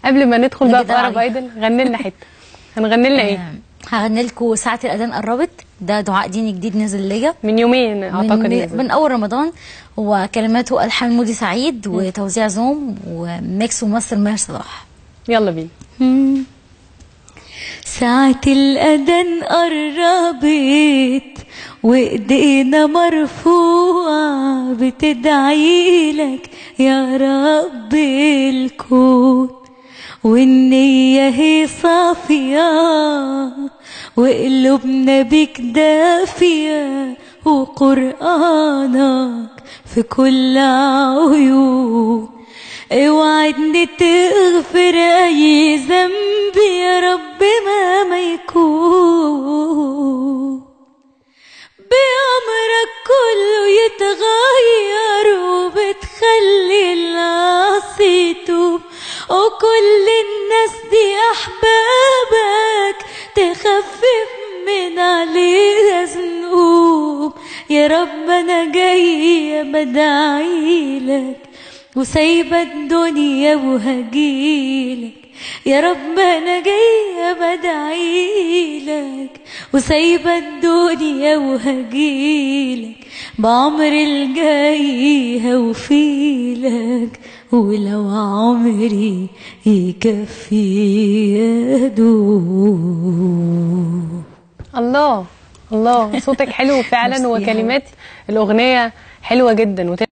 قبل ما ندخل بقى في عرب ايدل غني لنا حته. هنغني لنا ايه؟ هغني لكم ساعة الأذان قربت. ده دعاء ديني جديد نزل ليا من يومين اعتقد من أول رمضان. هو كلماته ألحان مودي سعيد وتوزيع زوم وميكس وماستر ماهر صلاح. يلا بينا. ساعة الأذان قربت وإيدينا مرفوعة بتدعي لك يا رب الكون، والنية هي صافية وقلوبنا بك دافية وقرآنك في كل عيون. اوعدني تغفر أي ذنب يا رب ما يكون، بأمرك كله يتغير وبتخلي العاصي يتوب، وكل الناس دي أحبابك تخفف من عليها ذنوب. يا رب أنا جاية بدعيلك وسايبة الدنيا وهجيلك. يا رب أنا جاية بدعيلك وسايبة الدنيا وهجيلك، بعمر الجاي هوفيلك ولو عمري يكفي يدوب. الله الله، صوتك حلو فعلا وكلمات الأغنية حلوة جدا.